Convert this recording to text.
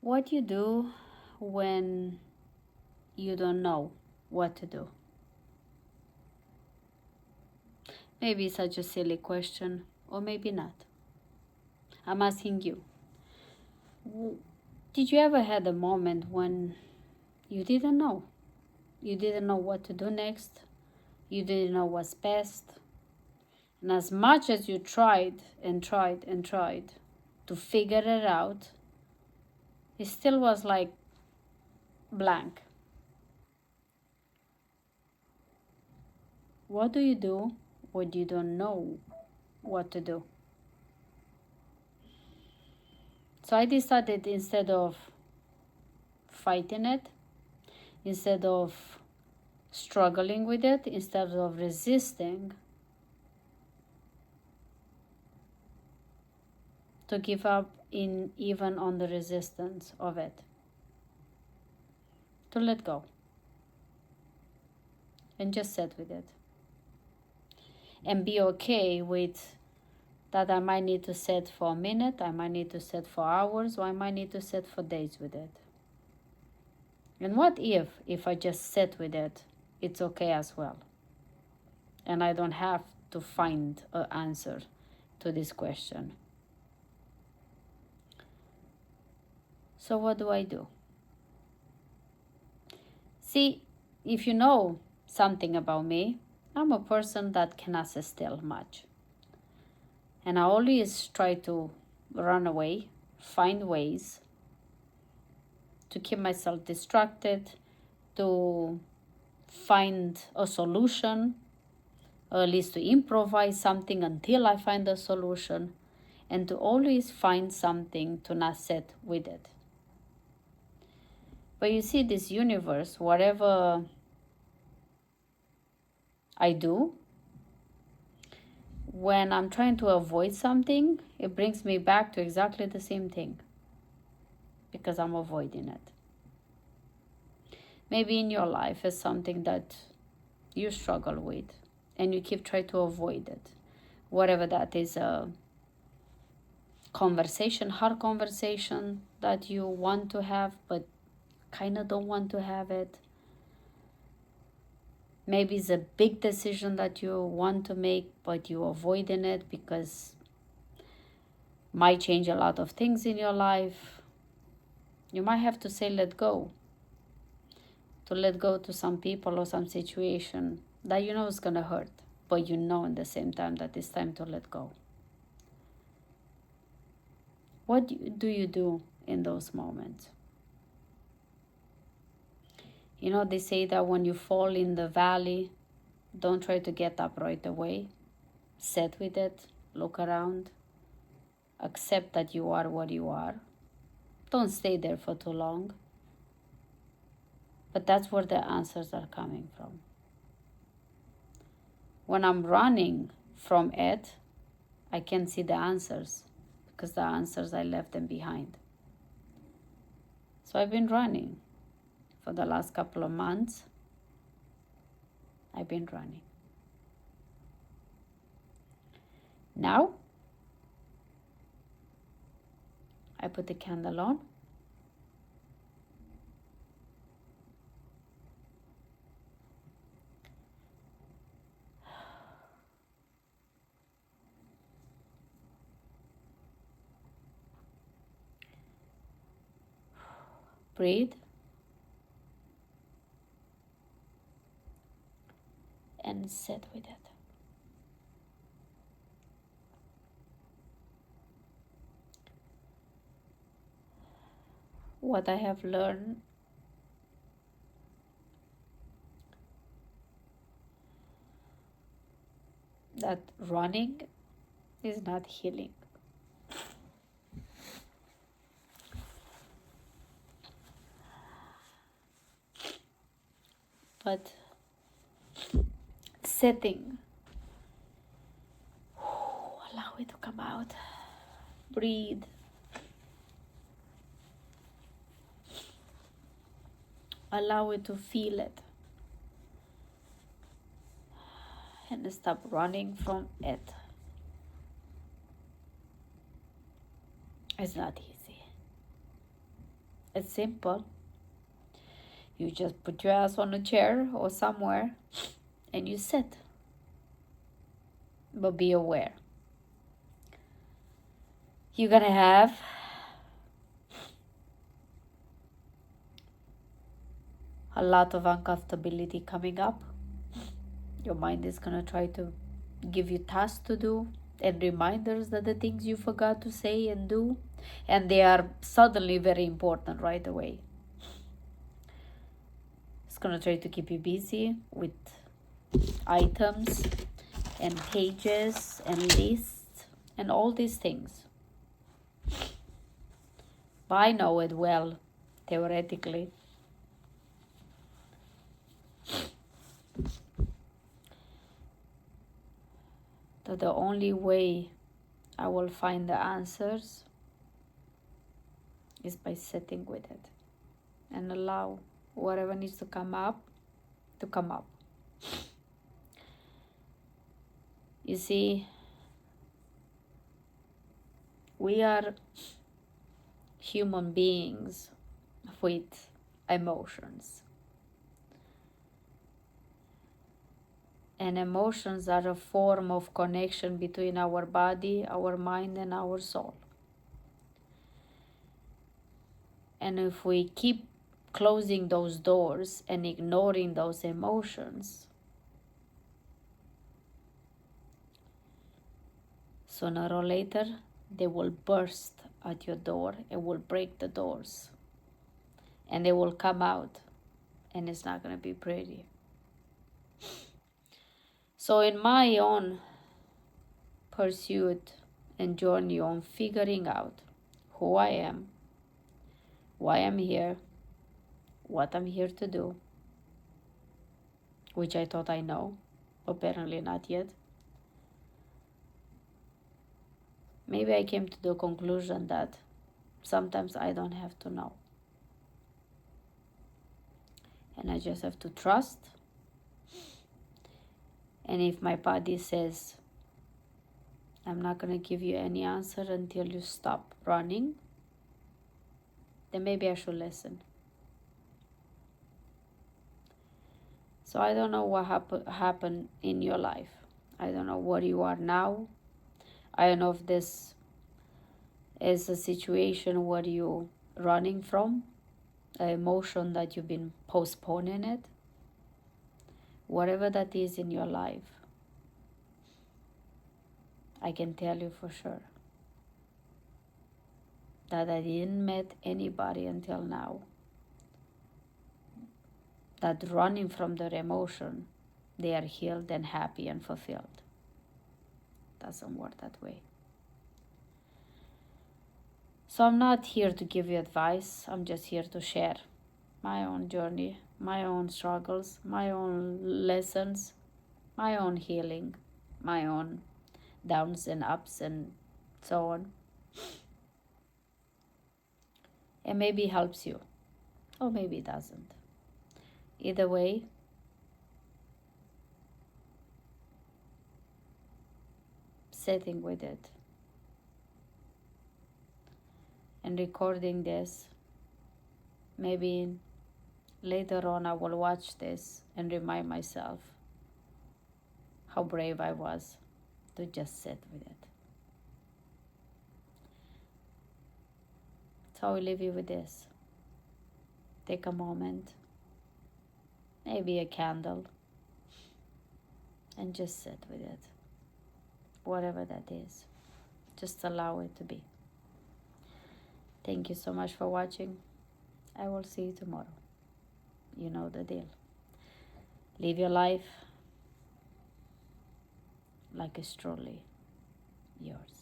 What you do when you don't know what to do? Maybe it's such a silly question, or maybe not. I'm asking you. Did you ever had a moment when you didn't know? You didn't know what to do next. You didn't know what's best. And as much as you tried and tried and tried to figure it out, it still was like blank. What do you do when you don't know what to do? So I decided, instead of fighting it, instead of struggling with it, instead of resisting, to give up even on the resistance of it, to let go and just sit with it and be okay with that. I might need to sit for a minute, I might need to sit for hours, or I might need to sit for days with it. And what if I just sit with it, it's okay as well, and I don't have to find an answer to this question? So what do I do? See, if you know something about me, I'm a person that cannot sit still much. And I always try to run away, find ways to keep myself distracted, to find a solution, or at least to improvise something until I find a solution, and to always find something to not sit with it. But you see, this universe, whatever I do, when I'm trying to avoid something, it brings me back to exactly the same thing, because I'm avoiding it. Maybe in your life is something that you struggle with and you keep trying to avoid it. Whatever that is, a conversation, hard conversation that you want to have but kind of don't want to have it. Maybe it's a big decision that you want to make but you're avoiding it because it might change a lot of things in your life. You might have to say let go. To let go to some people or some situation that you know is going to hurt, but you know at the same time that it's time to let go. What do you do in those moments? You know, they say that when you fall in the valley, don't try to get up right away. Sit with it, look around, accept that you are what you are. Don't stay there for too long. But that's where the answers are coming from. When I'm running from it, I can't see the answers because the answers, I left them behind. So I've been running for the last couple of months. I've been running. Now, I put the candle on. Breathe. And sit with it. What I have learned that running is not healing. But sitting, allow it to come out. Breathe. Allow it to feel it. And stop running from it. It's not easy. It's simple. You just put your ass on a chair or somewhere and you sit. But be aware. You're gonna have a lot of uncomfortability coming up. Your mind is gonna try to give you tasks to do and reminders that the things you forgot to say and do, and they are suddenly very important right away. It's gonna try to keep you busy with items and pages and lists and all these things. But I know it well, theoretically. That the only way I will find the answers is by sitting with it and allow whatever needs to come up to come up. You see, we are human beings with emotions. And emotions are a form of connection between our body, our mind, and our soul. And if we keep closing those doors and ignoring those emotions, sooner or later, they will burst at your door and will break the doors. And they will come out, and it's not going to be pretty. So in my own pursuit and journey on figuring out who I am, why I'm here, what I'm here to do, which I thought I know, apparently not yet. Maybe I came to the conclusion that sometimes I don't have to know. And I just have to trust. And if my body says, I'm not going to give you any answer until you stop running, then maybe I should listen. So I don't know what happened in your life. I don't know where you are now. I don't know if this is a situation where you're running from, an emotion that you've been postponing it. Whatever that is in your life, I can tell you for sure that I didn't meet anybody until now that running from their emotion, they are healed and happy and fulfilled. Doesn't work that way. So I'm not here to give you advice. I'm just here to share my own journey, my own struggles, my own lessons, my own healing, my own downs and ups and so on. And maybe it helps you, or maybe it doesn't. Either way, sitting with it and recording this, maybe later on I will watch this and remind myself how brave I was to just sit with it. So I will leave you with this. Take a moment, maybe a candle, and just sit with it. Whatever that is, just allow it to be. Thank you so much for watching. I will see you tomorrow. You know the deal. Live your life like it's truly yours.